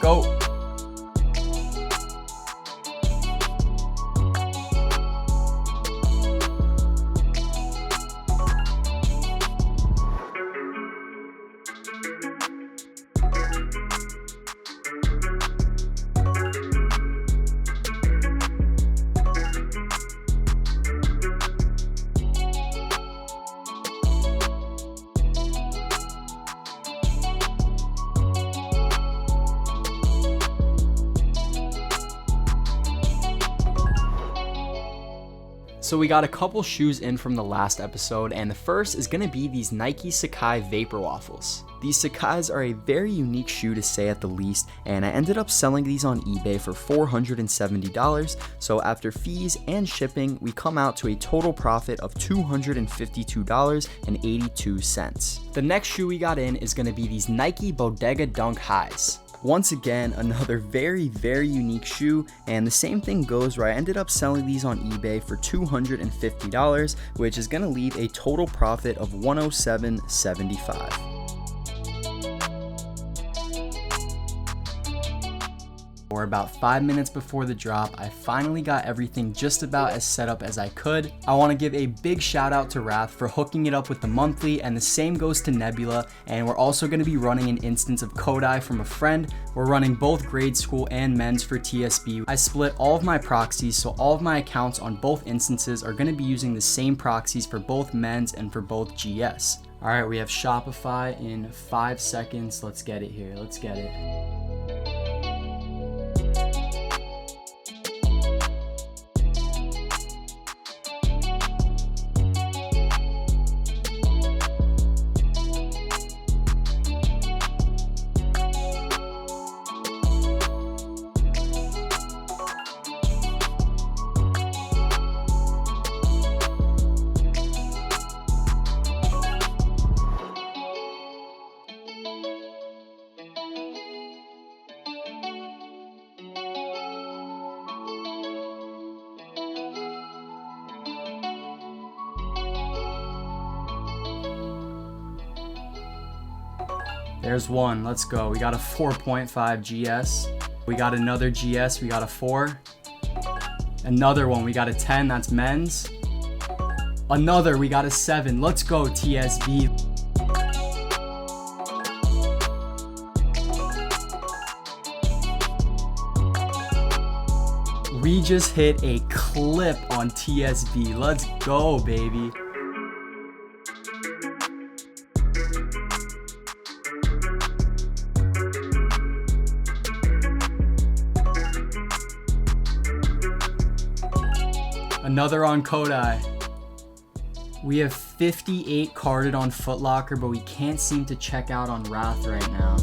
go. So we got a couple shoes in from the last episode, and the first is gonna be these Nike Sacai Vapor Waffles. These Sacais are a very unique shoe to say at the least, and I ended up selling these on eBay for $470, so after fees and shipping, we come out to a total profit of $252.82. The next shoe we got in is gonna be these Nike Bodega Dunk Highs. Once again, another very unique shoe, and the same thing goes where I ended up selling these on eBay for $250, which is gonna leave a total profit of $107.75. Or about 5 minutes before the drop, I finally got everything just about as set up as I could. I want to give a big shout out to Wrath for hooking it up with the monthly, and the same goes to Nebula, and we're also going to be running an instance of Kodai from a friend. We're running both grade school and men's for TSB. I split all of my proxies, so all of my accounts on both instances are going to be using the same proxies for both men's and for both GS. Alright, we have Shopify in 5 seconds. Let's get it here. Let's get it. There's one, let's go. We got a 4.5 GS. We got another GS, we got a 4. Another one, we got a 10, that's men's. Another, we got a 7. Let's go, TSB. We just hit a clip on TSB. Let's go, baby. Another on Kodai. We have 58 carded on Foot Locker, but we can't seem to check out on Wrath right now.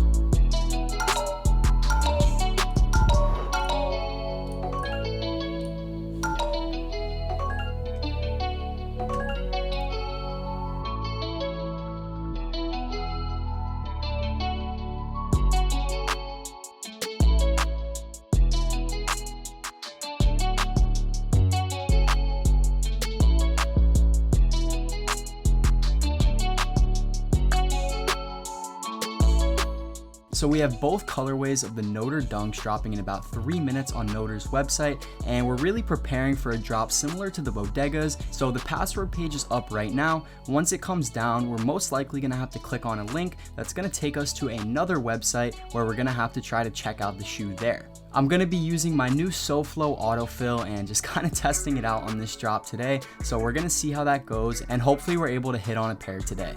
So we have both colorways of the Notre Dunks dropping in about 3 minutes on Notre's website, and we're really preparing for a drop similar to the Bodegas. So the password page is up right now. Once it comes down, we're most likely gonna have to click on a link that's gonna take us to another website where we're gonna have to try to check out the shoe there. I'm gonna be using my new SoFlo autofill and just kind of testing it out on this drop today. So we're gonna see how that goes, and hopefully we're able to hit on a pair today.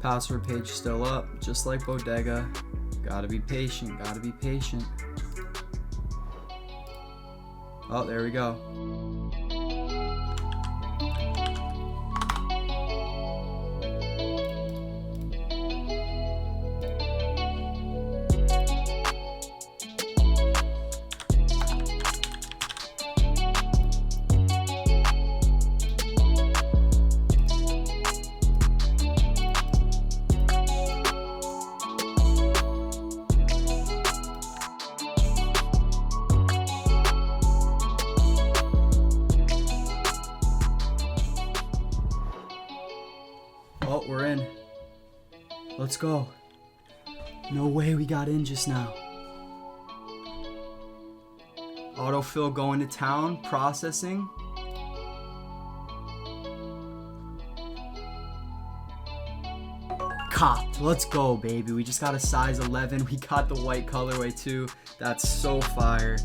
Password page still up, just like Bodega. Gotta be patient, gotta be patient. Oh, there we go. Oh, we're in. Let's go. No way we got in just now. Autofill going to town, processing. Copped. Let's go, baby. We just got a size 11. We got the white colorway too. That's so fire.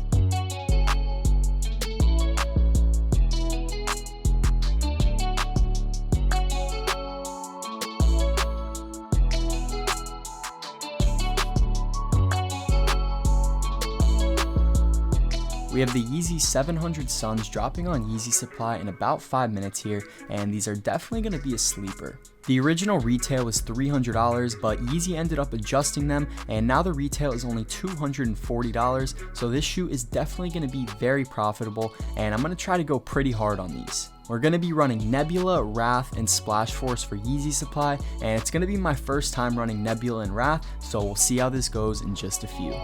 We have the Yeezy 700 Suns dropping on Yeezy Supply in about 5 minutes here, and these are definitely going to be a sleeper. The original retail was $300, but Yeezy ended up adjusting them, and now the retail is only $240, so this shoe is definitely going to be very profitable, and I'm going to try to go pretty hard on these. We're going to be running Nebula, Wrath, and Splash Force for Yeezy Supply, and it's going to be my first time running Nebula and Wrath, so we'll see how this goes in just a few.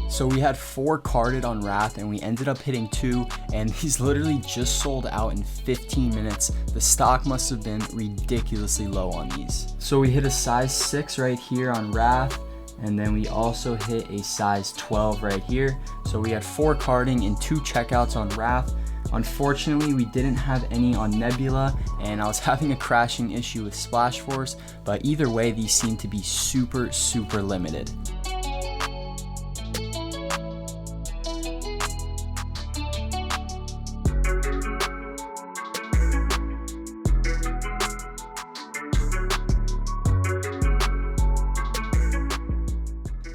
So we had 4 carded on Wrath and we ended up hitting 2, and these literally just sold out in 15 minutes. The stock must have been ridiculously low on these. So we hit a size 6 right here on Wrath, and then we also hit a size 12 right here. So we had 4 carding and 2 checkouts on Wrath. Unfortunately, we didn't have any on Nebula, and I was having a crashing issue with Splash Force, but either way, these seem to be super limited.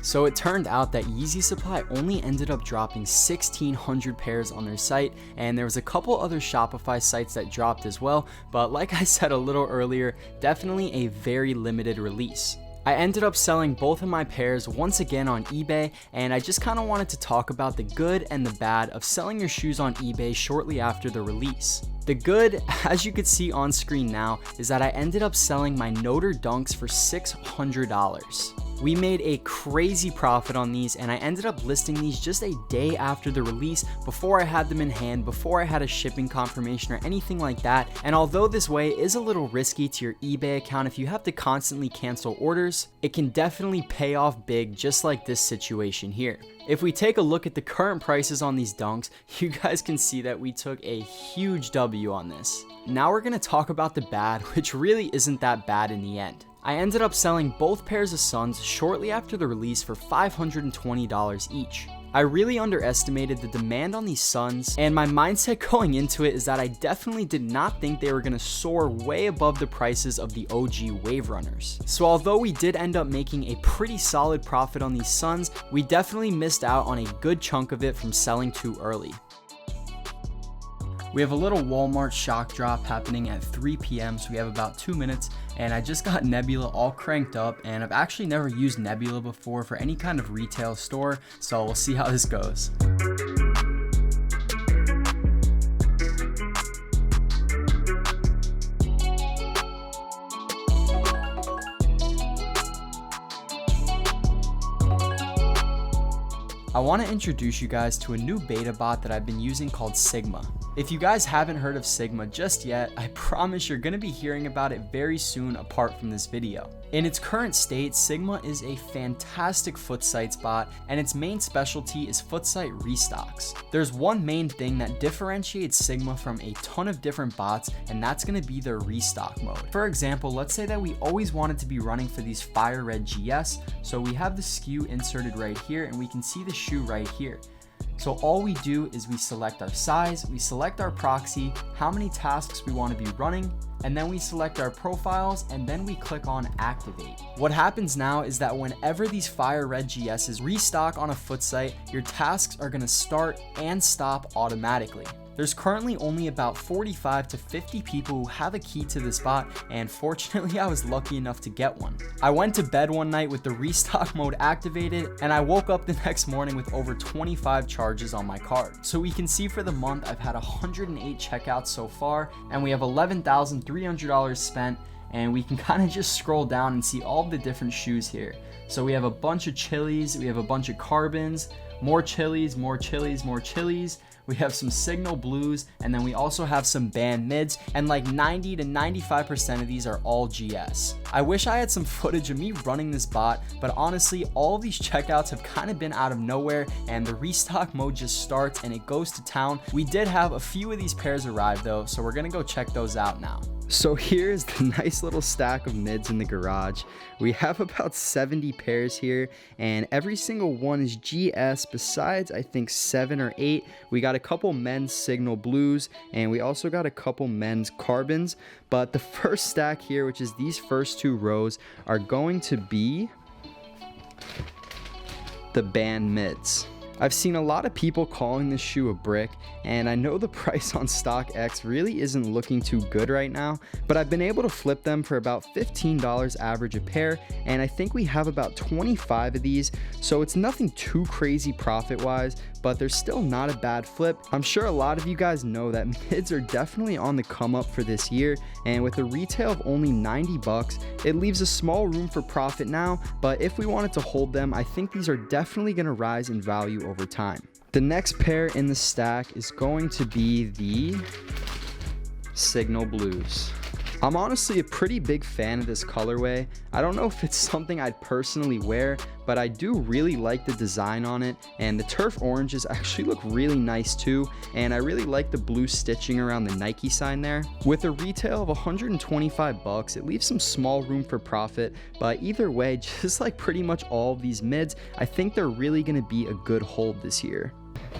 So it turned out that Yeezy Supply only ended up dropping 1,600 pairs on their site, and there was a couple other Shopify sites that dropped as well, but like I said a little earlier, definitely a very limited release. I ended up selling both of my pairs once again on eBay, and I just kind of wanted to talk about the good and the bad of selling your shoes on eBay shortly after the release. The good, as you could see on screen now, is that I ended up selling my Notre Dunks for $600. We made a crazy profit on these, and I ended up listing these just a day after the release, before I had them in hand, before I had a shipping confirmation or anything like that. And although this way is a little risky to your eBay account if you have to constantly cancel orders, it can definitely pay off big, just like this situation here. If we take a look at the current prices on these dunks, you guys can see that we took a huge W on this. Now we're going to talk about the bad, which really isn't that bad in the end. I ended up selling both pairs of Suns shortly after the release for $520 each. I really underestimated the demand on these Suns, and my mindset going into it is that I definitely did not think they were going to soar way above the prices of the OG Wave Runners. So although we did end up making a pretty solid profit on these Suns, we definitely missed out on a good chunk of it from selling too early. We have a little Walmart shock drop happening at 3 p.m. so we have about 2 minutes, and I just got Nebula all cranked up, and I've actually never used Nebula before for any kind of retail store, so we'll see how this goes. I want to introduce you guys to a new beta bot that I've been using called Sigma. If you guys haven't heard of Sigma just yet, I promise you're going to be hearing about it very soon apart from this video. In its current state, Sigma is a fantastic foot sites bot, and its main specialty is foot site restocks. There's one main thing that differentiates Sigma from a ton of different bots, and that's going to be their restock mode. For example, let's say that we always wanted to be running for these Fire Red GS, so we have the SKU inserted right here, and we can see the shoe right here. So all we do is we select our size, we select our proxy, how many tasks we want to be running, and then we select our profiles, and then we click on activate. What happens now is that whenever these Fire Red GSs restock on a foot site, your tasks are going to start and stop automatically. There's currently only about 45 to 50 people who have a key to this bot, and fortunately I was lucky enough to get one. I went to bed one night with the restock mode activated, and I woke up the next morning with over 25 charges on my card. So we can see for the month I've had 108 checkouts so far, and we have $11,300 spent, and we can kind of just scroll down and see all the different shoes here. So we have a bunch of Chili's, we have a bunch of Carbons, more Chili's, more Chili's, more Chili's. we have some signal blues, and then we also have some band mids, and like 90 to 95% of these are all GS. I wish I had some footage of me running this bot, but honestly, all of these checkouts have kind of been out of nowhere, and the restock mode just starts and it goes to town. We did have a few of these pairs arrive though, so we're gonna go check those out now. So here's the nice little stack of mids in the garage. We have about 70 pairs here, and every single one is GS besides I think 7 or 8. We got a couple men's signal blues, and we also got a couple men's carbons. But the first stack here, which is these first 2 rows, are going to be the band mids. I've seen a lot of people calling this shoe a brick, and I know the price on StockX really isn't looking too good right now, but I've been able to flip them for about $15 average a pair, and I think we have about 25 of these, so it's nothing too crazy profit-wise, but they're still not a bad flip. I'm sure a lot of you guys know that mids are definitely on the come up for this year, and with a retail of only 90 bucks, it leaves a small room for profit now, but if we wanted to hold them, I think these are definitely going to rise in value over time. The next pair in the stack is going to be the Signal Blues. I'm honestly a pretty big fan of this colorway. I don't know if it's something I'd personally wear, but I do really like the design on it, and the turf oranges actually look really nice too, and I really like the blue stitching around the Nike sign there. With a retail of 125 bucks, it leaves some small room for profit, but either way, just like pretty much all of these mids, I think they're really gonna be a good hold this year.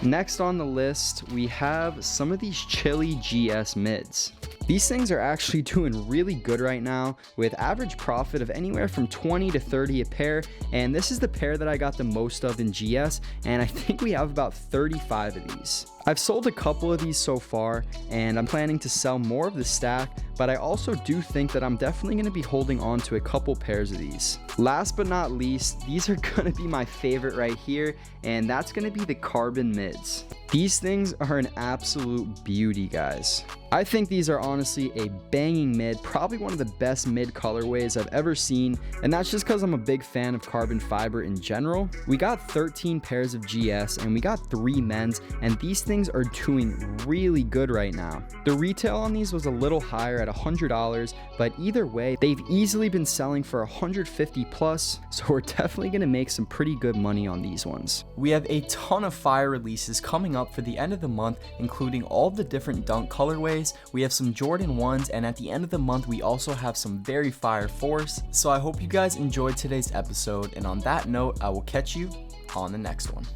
Next on the list, we have some of these chilly GS mids. These things are actually doing really good right now, with average profit of anywhere from 20 to 30 a pair, and this is the pair that I got the most of in GS, and I think we have about 35 of these. I've sold a couple of these so far, and I'm planning to sell more of the stack, but I also do think that I'm definitely going to be holding on to a couple pairs of these. Last but not least, these are going to be my favorite right here, and that's going to be the carbon mids. These things are an absolute beauty, guys. I think these are honestly a banging mid, probably one of the best mid colorways I've ever seen, and that's just because I'm a big fan of carbon fiber in general. We got 13 pairs of GS and we got 3 men's, and these things are doing really good right now. The retail on these was a little higher at $100, but either way, they've easily been selling for 150 plus, so we're definitely gonna make some pretty good money on these ones. We have a ton of fire releases coming up for the end of the month, including all the different dunk colorways. We have some Jordan 1s, and at the end of the month we also have some very fire 4s. So I hope you guys enjoyed today's episode, and on that note, I will catch you on the next one.